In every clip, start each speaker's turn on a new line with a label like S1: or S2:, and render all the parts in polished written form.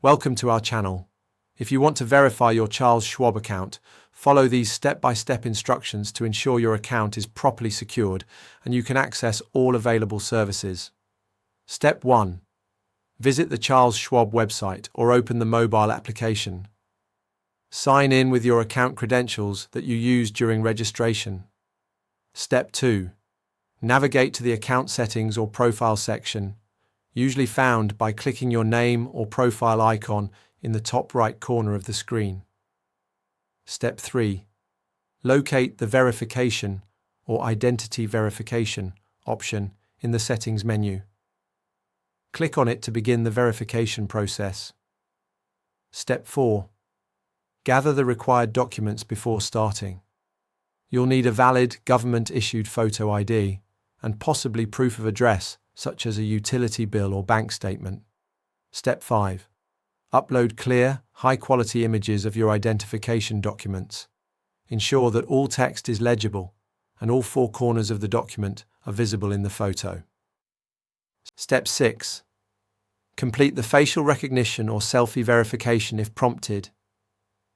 S1: Welcome to our channel. If you want to verify your Charles Schwab account, follow these step-by-step instructions to ensure your account is properly secured and you can access all available services. Step 1. Visit the Charles Schwab website or open the mobile application. Sign in with your account credentials that you used during registration. Step 2. Navigate to the account settings or profile section, usually found by clicking your name or profile icon in the top right corner of the screen. Step 3. Locate the Verification or Identity Verification option in the Settings menu. Click on it to begin the verification process. Step 4. Gather the required documents before starting. You'll need a valid government-issued photo ID and possibly proof of address, such as a utility bill or bank statement. Step 5. Upload clear, high-quality images of your identification documents. Ensure that all text is legible and all four corners of the document are visible in the photo. Step 6. Complete the facial recognition or selfie verification if prompted.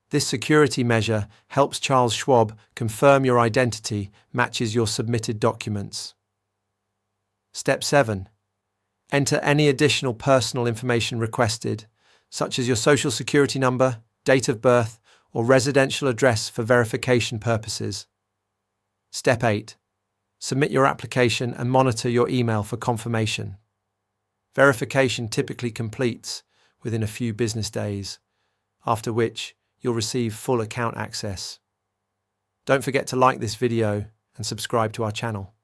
S1: This security measure helps Charles Schwab confirm your identity matches your submitted documents. Step 7. Enter any additional personal information requested, such as your social security number, date of birth, or residential address for verification purposes. Step 8. Submit your application and monitor your email for confirmation. Verification typically completes within a few business days, after which you'll receive full account access. Don't forget to like this video and subscribe to our channel.